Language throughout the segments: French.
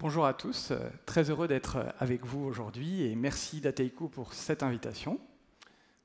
Bonjour à tous, très heureux d'être avec vous aujourd'hui et merci Dataiku pour cette invitation.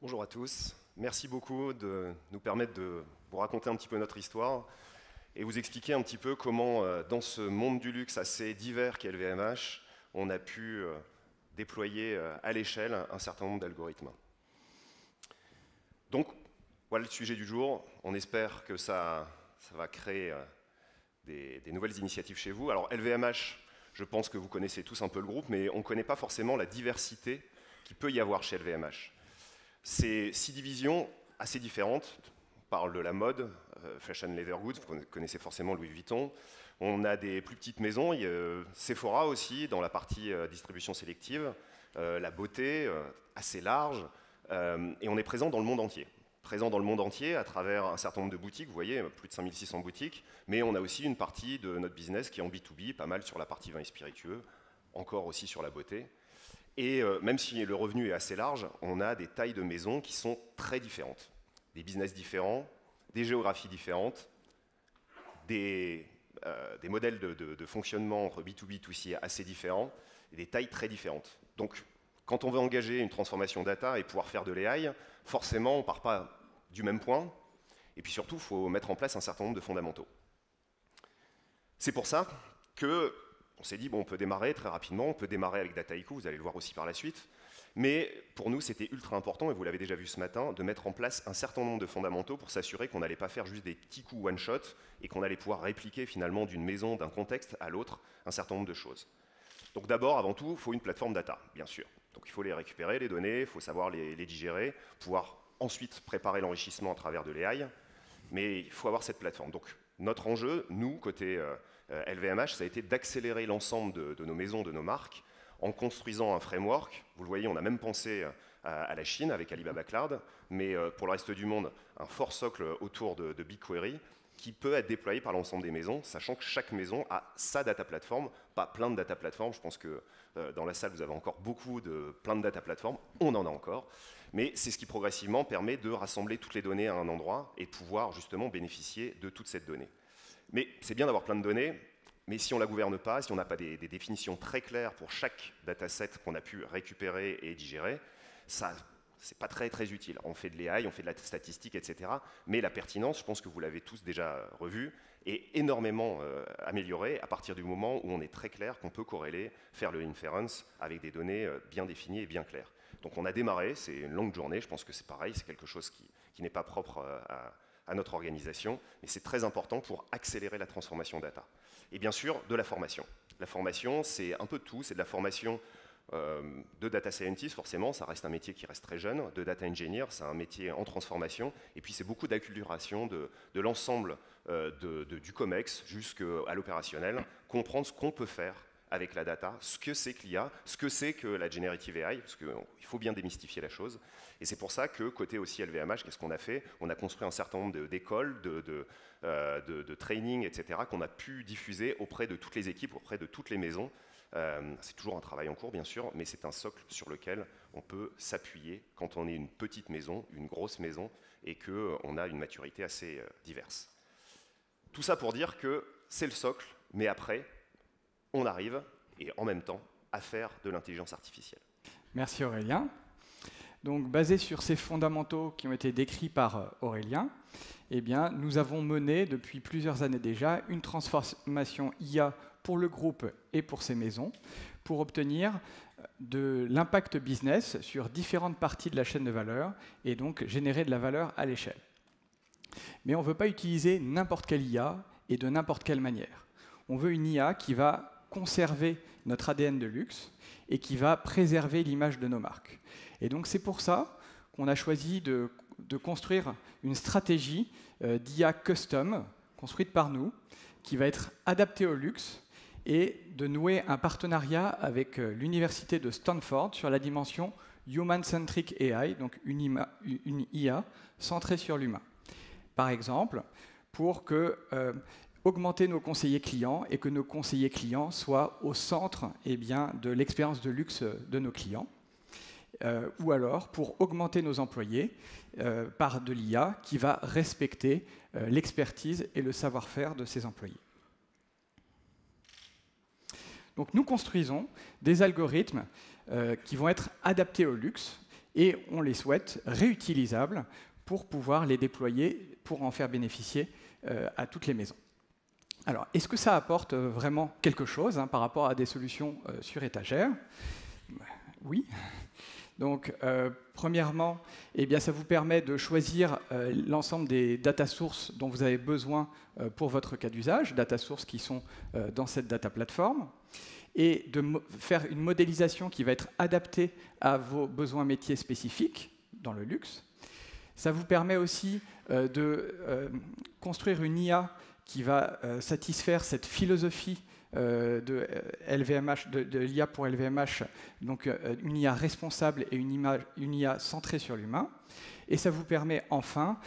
Bonjour à tous, merci beaucoup de nous permettre de vous raconter un petit peu notre histoire et vous expliquer un petit peu comment, dans ce monde du luxe assez divers qu'est LVMH, on a pu déployer à l'échelle un certain nombre d'algorithmes. Donc, voilà le sujet du jour. On espère que ça va créer des nouvelles initiatives chez vous. Alors, LVMH, je pense que vous connaissez tous un peu le groupe, mais on ne connaît pas forcément la diversité qu'il peut y avoir chez LVMH. C'est 6 divisions assez différentes. On parle de la mode, fashion leather goods, vous connaissez forcément Louis Vuitton. On a des plus petites maisons, il y a Sephora aussi dans la partie distribution sélective, la beauté assez large, et on est présent dans le monde entier. Présent dans le monde entier à travers un certain nombre de boutiques, vous voyez, plus de 5600 boutiques, mais on a aussi une partie de notre business qui est en B2B, pas mal sur la partie vin et spiritueux, encore aussi sur la beauté. Et même si le revenu est assez large, on a des tailles de maisons qui sont très différentes. Des business différents, des géographies différentes, des modèles de fonctionnement entre B2B, B2C assez différents, et des tailles très différentes. Donc, quand on veut engager une transformation data et pouvoir faire de l'AI, forcément, on ne part pas du même point. Et puis surtout, il faut mettre en place un certain nombre de fondamentaux. C'est pour ça qu'on s'est dit, bon, on peut démarrer très rapidement, on peut démarrer avec Dataiku, vous allez le voir aussi par la suite. Mais pour nous, c'était ultra important, et vous l'avez déjà vu ce matin, de mettre en place un certain nombre de fondamentaux pour s'assurer qu'on n'allait pas faire juste des petits coups one-shot et qu'on allait pouvoir répliquer finalement d'une maison, d'un contexte à l'autre, un certain nombre de choses. Donc d'abord, avant tout, il faut une plateforme data, bien sûr. Donc il faut les récupérer, les données, il faut savoir les digérer, pouvoir ensuite préparer l'enrichissement à travers de l'AI, mais il faut avoir cette plateforme. Donc notre enjeu, nous, côté LVMH, ça a été d'accélérer l'ensemble de nos maisons, de nos marques, en construisant un framework. Vous le voyez, on a même pensé à la Chine avec Alibaba Cloud, mais pour le reste du monde, un fort socle autour de BigQuery, qui peut être déployé par l'ensemble des maisons, sachant que chaque maison a sa data platform, pas plein de data platforms. Je pense que dans la salle, vous avez encore plein de data platforms, on en a encore, mais c'est ce qui progressivement permet de rassembler toutes les données à un endroit et de pouvoir justement bénéficier de toute cette donnée. Mais c'est bien d'avoir plein de données, mais si on ne la gouverne pas, si on n'a pas des définitions très claires pour chaque dataset qu'on a pu récupérer et digérer, ça c'est pas très utile. On fait de l'AI, on fait de la statistique, etc. Mais la pertinence, je pense que vous l'avez tous déjà revu, est énormément améliorée à partir du moment où on est très clair qu'on peut corréler, faire le inference avec des données bien définies et bien claires. Donc on a démarré, c'est une longue journée, je pense que c'est pareil, c'est quelque chose qui n'est pas propre à notre organisation, mais c'est très important pour accélérer la transformation data. Et bien sûr, de la formation. La formation, c'est un peu de tout, c'est de la formation de data scientist, forcément, ça reste un métier qui reste très jeune, de data engineer, c'est un métier en transformation, et puis c'est beaucoup d'acculturation de l'ensemble du COMEX jusqu'à l'opérationnel, comprendre ce qu'on peut faire avec la data, ce que c'est que l'IA, ce que c'est que la generative AI, parce qu'il faut bien démystifier la chose. Et c'est pour ça que, côté aussi LVMH, qu'est-ce qu'on a fait? On a construit un certain nombre d'écoles, de training, etc., qu'on a pu diffuser auprès de toutes les équipes, auprès de toutes les maisons. C'est toujours un travail en cours, bien sûr, mais c'est un socle sur lequel on peut s'appuyer quand on est une petite maison, une grosse maison, et qu'on a une maturité assez diverse. Tout ça pour dire que c'est le socle, mais après, on arrive, et en même temps, à faire de l'intelligence artificielle. Merci Aurélien. Donc, basé sur ces fondamentaux qui ont été décrits par Aurélien, eh bien, nous avons mené depuis plusieurs années déjà une transformation IA pour le groupe et pour ses maisons, pour obtenir de l'impact business sur différentes parties de la chaîne de valeur et donc générer de la valeur à l'échelle. Mais on ne veut pas utiliser n'importe quelle IA et de n'importe quelle manière. On veut une IA qui va conserver notre ADN de luxe et qui va préserver l'image de nos marques. Et donc c'est pour ça qu'on a choisi de construire une stratégie d'IA custom, construite par nous, qui va être adaptée au luxe, et de nouer un partenariat avec l'université de Stanford sur la dimension Human-Centric AI, donc une IA centrée sur l'humain. Par exemple, pour augmenter nos conseillers clients et que nos conseillers clients soient au centre de l'expérience de luxe de nos clients. Ou alors pour augmenter nos employés par de l'IA qui va respecter l'expertise et le savoir-faire de ses employés. Donc nous construisons des algorithmes qui vont être adaptés au luxe et on les souhaite réutilisables pour pouvoir les déployer, pour en faire bénéficier à toutes les maisons. Alors, est-ce que ça apporte vraiment quelque chose par rapport à des solutions sur étagère? Oui. Donc, premièrement, eh bien, ça vous permet de choisir l'ensemble des data sources dont vous avez besoin pour votre cas d'usage, data sources qui sont dans cette data platform, et de faire une modélisation qui va être adaptée à vos besoins métiers spécifiques dans le luxe. Ça vous permet aussi de construire une IA qui va satisfaire cette philosophie de LVMH, de l'IA pour LVMH, donc une IA responsable et une IA centrée sur l'humain. Et ça vous permet enfin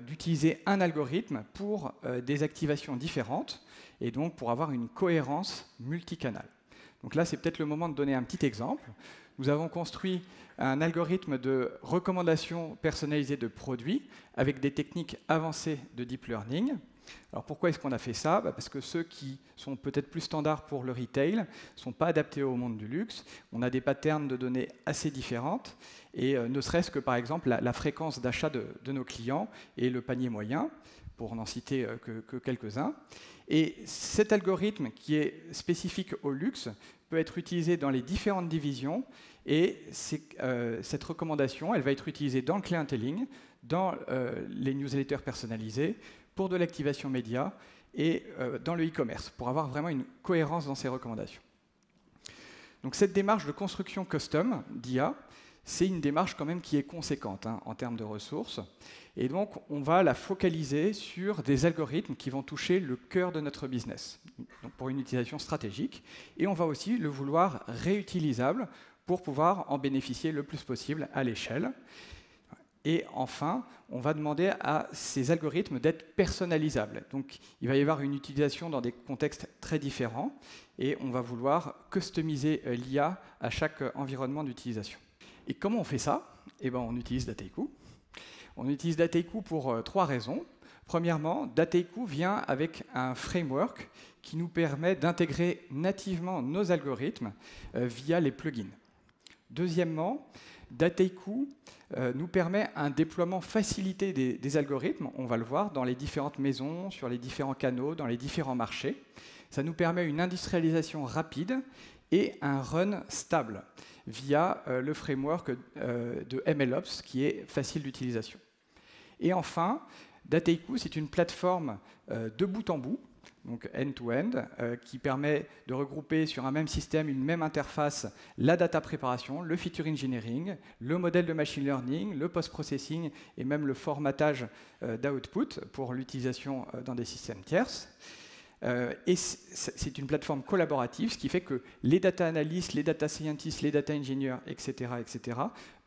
d'utiliser un algorithme pour des activations différentes et donc pour avoir une cohérence multicanal. Donc là, c'est peut-être le moment de donner un petit exemple. Nous avons construit un algorithme de recommandation personnalisée de produits avec des techniques avancées de deep learning. Alors pourquoi est-ce qu'on a fait ça? Parce que ceux qui sont peut-être plus standards pour le retail ne sont pas adaptés au monde du luxe. On a des patterns de données assez différentes, et ne serait-ce que par exemple la fréquence d'achat de nos clients et le panier moyen, pour n'en citer que quelques-uns. Et cet algorithme qui est spécifique au luxe peut être utilisé dans les différentes divisions, et cette recommandation, elle va être utilisée dans le clienteling, dans les newsletters personnalisés, pour de l'activation média et dans le e-commerce, pour avoir vraiment une cohérence dans ces recommandations. Donc cette démarche de construction custom d'IA, c'est une démarche quand même qui est conséquente en termes de ressources. Et donc on va la focaliser sur des algorithmes qui vont toucher le cœur de notre business, donc pour une utilisation stratégique. Et on va aussi le vouloir réutilisable pour pouvoir en bénéficier le plus possible à l'échelle. Et enfin, on va demander à ces algorithmes d'être personnalisables. Donc, il va y avoir une utilisation dans des contextes très différents, et on va vouloir customiser l'IA à chaque environnement d'utilisation. Et comment on fait ça? Eh bien, on utilise Dataiku. On utilise Dataiku pour 3 raisons. Premièrement, Dataiku vient avec un framework qui nous permet d'intégrer nativement nos algorithmes via les plugins. Deuxièmement, Dataiku nous permet un déploiement facilité des algorithmes, on va le voir, dans les différentes maisons, sur les différents canaux, dans les différents marchés. Ça nous permet une industrialisation rapide et un run stable via le framework de MLOps qui est facile d'utilisation. Et enfin, Dataiku, c'est une plateforme de bout en bout, donc end-to-end, qui permet de regrouper sur un même système, une même interface, la data préparation, le feature engineering, le modèle de machine learning, le post-processing et même le formatage d'output pour l'utilisation dans des systèmes tierces. Et c'est une plateforme collaborative, ce qui fait que les data analysts, les data scientists, les data engineers, etc.,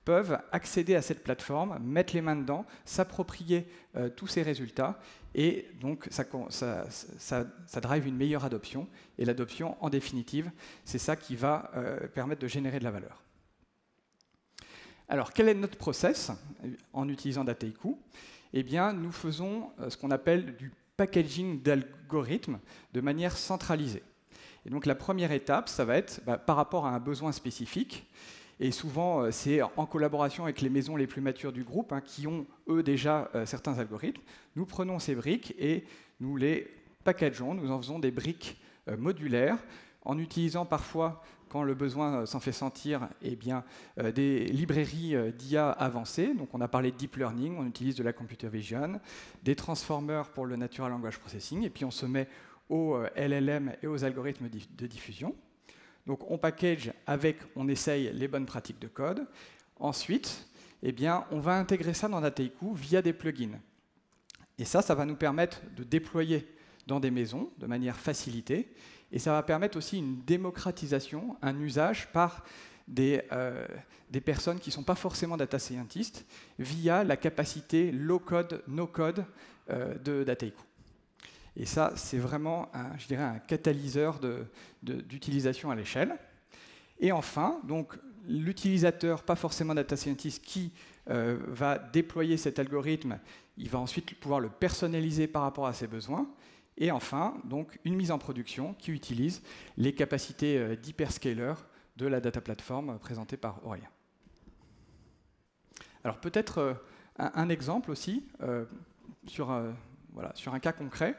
peuvent accéder à cette plateforme, mettre les mains dedans, s'approprier tous ces résultats, et donc ça drive une meilleure adoption. Et l'adoption, en définitive, c'est ça qui va permettre de générer de la valeur. Alors, quel est notre process en utilisant Dataiku? Eh bien, nous faisons ce qu'on appelle du packaging d'algorithmes de manière centralisée. Et donc, la première étape, ça va être par rapport à un besoin spécifique. Et souvent, c'est en collaboration avec les maisons les plus matures du groupe, qui ont, eux, déjà certains algorithmes. Nous prenons ces briques et nous les packageons, nous en faisons des briques modulaires, en utilisant parfois, quand le besoin s'en fait sentir, eh bien, des librairies d'IA avancées. Donc on a parlé de deep learning, on utilise de la computer vision, des transformers pour le natural language processing, et puis on se met aux LLM et aux algorithmes de diffusion. Donc on package avec, on essaye les bonnes pratiques de code. Ensuite, eh bien, on va intégrer ça dans Dataiku via des plugins. Et ça va nous permettre de déployer dans des maisons de manière facilitée. Et ça va permettre aussi une démocratisation, un usage par des personnes qui ne sont pas forcément data scientists via la capacité low-code, no-code de Dataiku. Et ça, c'est vraiment, je dirais, un catalyseur d'utilisation à l'échelle. Et enfin, donc, l'utilisateur, pas forcément data scientist, qui va déployer cet algorithme, il va ensuite pouvoir le personnaliser par rapport à ses besoins. Et enfin, donc, une mise en production qui utilise les capacités d'hyperscaler de la data platform présentée par Aurélien. Alors peut-être un exemple aussi sur un cas concret.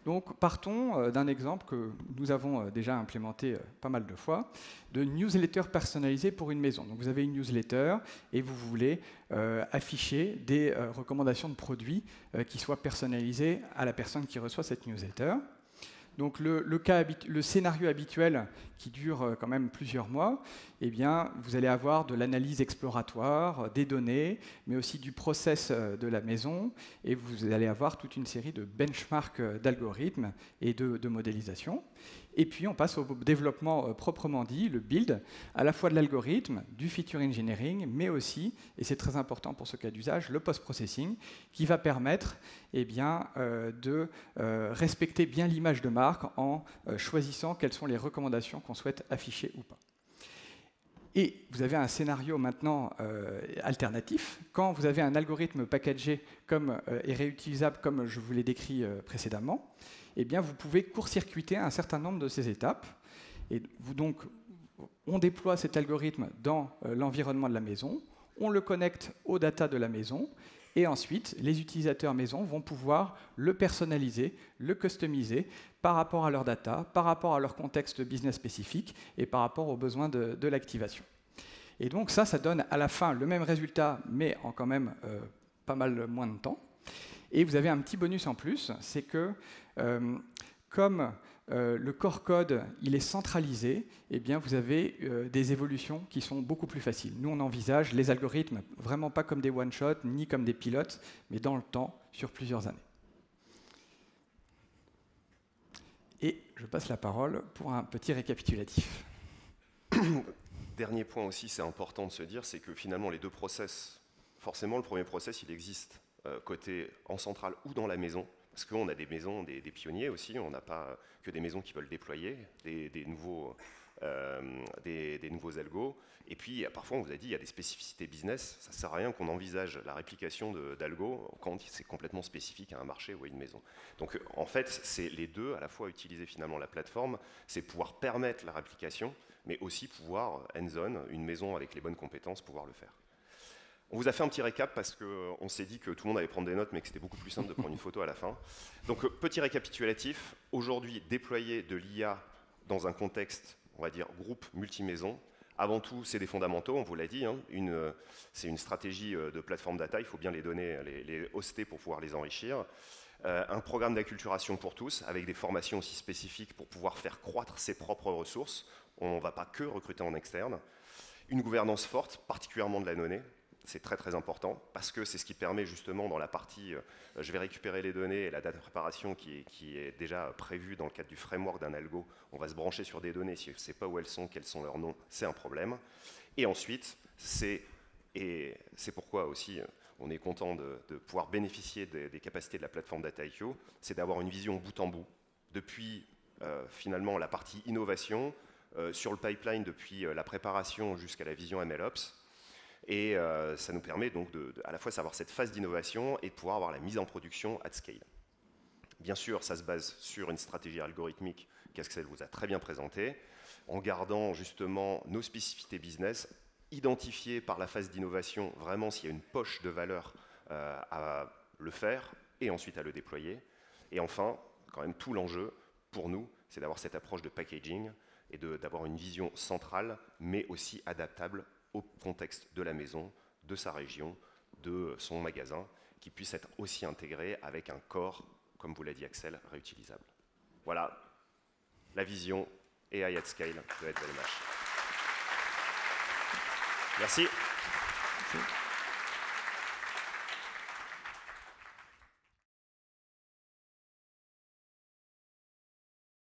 Donc partons d'un exemple que nous avons déjà implémenté pas mal de fois, de newsletter personnalisé pour une maison. Donc vous avez une newsletter et vous voulez afficher des recommandations de produits qui soient personnalisées à la personne qui reçoit cette newsletter. Donc le scénario habituel qui dure quand même plusieurs mois, eh bien, vous allez avoir de l'analyse exploratoire, des données, mais aussi du process de la maison, et vous allez avoir toute une série de benchmarks d'algorithmes et de modélisation. Et puis on passe au développement proprement dit, le build, à la fois de l'algorithme, du feature engineering, mais aussi, et c'est très important pour ce cas d'usage, le post-processing, qui va permettre de respecter bien l'image de marque en choisissant quelles sont les recommandations qu'on souhaite afficher ou pas. Et vous avez un scénario maintenant alternatif. Quand vous avez un algorithme packagé et réutilisable comme je vous l'ai décrit précédemment, eh bien, vous pouvez court-circuiter un certain nombre de ces étapes. Et donc, on déploie cet algorithme dans l'environnement de la maison, on le connecte aux data de la maison, et ensuite, les utilisateurs maison vont pouvoir le personnaliser, le customiser par rapport à leurs data, par rapport à leur contexte business spécifique et par rapport aux besoins de l'activation. Et donc ça donne à la fin le même résultat, mais en quand même pas mal moins de temps. Et vous avez un petit bonus en plus, c'est que comme le core code il est centralisé, eh bien vous avez des évolutions qui sont beaucoup plus faciles. Nous, on envisage les algorithmes vraiment pas comme des one-shots, ni comme des pilotes, mais dans le temps, sur plusieurs années. Et je passe la parole pour un petit récapitulatif. Dernier point aussi, c'est important de se dire, c'est que finalement les deux process, forcément le premier process, il existe côté en centrale ou dans la maison, parce qu'on a des maisons, des pionniers aussi, on n'a pas que des maisons qui veulent déployer des nouveaux algos. Et puis parfois on vous a dit, il y a des spécificités business, ça ne sert à rien qu'on envisage la réplication d'algos quand c'est complètement spécifique à un marché ou à une maison. Donc en fait, c'est les deux, à la fois utiliser finalement la plateforme, c'est pouvoir permettre la réplication, mais aussi pouvoir, hands-on, une maison avec les bonnes compétences, pouvoir le faire. On vous a fait un petit récap parce qu'on s'est dit que tout le monde allait prendre des notes, mais que c'était beaucoup plus simple de prendre une photo à la fin. Donc, petit récapitulatif. Aujourd'hui, déployer de l'IA dans un contexte, on va dire, groupe multi-maison. Avant tout, c'est des fondamentaux, on vous l'a dit. Hein. C'est une stratégie de plateforme data. Il faut bien les donner, les hoster pour pouvoir les enrichir. Un programme d'acculturation pour tous, avec des formations aussi spécifiques pour pouvoir faire croître ses propres ressources. On ne va pas que recruter en externe. Une gouvernance forte, particulièrement de la donnée. C'est très très important parce que c'est ce qui permet justement dans la partie je vais récupérer les données et la data préparation qui est déjà prévue dans le cadre du framework d'un algo. On va se brancher sur des données, si je ne sais pas où elles sont, quels sont leurs noms, c'est un problème. Et ensuite, c'est pourquoi aussi on est content de pouvoir bénéficier des capacités de la plateforme Dataiku, c'est d'avoir une vision bout en bout depuis finalement la partie innovation, sur le pipeline depuis la préparation jusqu'à la vision MLOps. Et ça nous permet donc à la fois savoir cette phase d'innovation et de pouvoir avoir la mise en production at scale. Bien sûr, ça se base sur une stratégie algorithmique qu'Axel vous a très bien présentée, en gardant justement nos spécificités business, identifiées par la phase d'innovation vraiment s'il y a une poche de valeur à le faire et ensuite à le déployer. Et enfin, quand même tout l'enjeu pour nous, c'est d'avoir cette approche de packaging et d'avoir une vision centrale, mais aussi adaptable au contexte de la maison, de sa région, de son magasin, qui puisse être aussi intégré avec un corps, comme vous l'a dit Axel, réutilisable. Voilà la vision AI at scale de LVMH. Merci.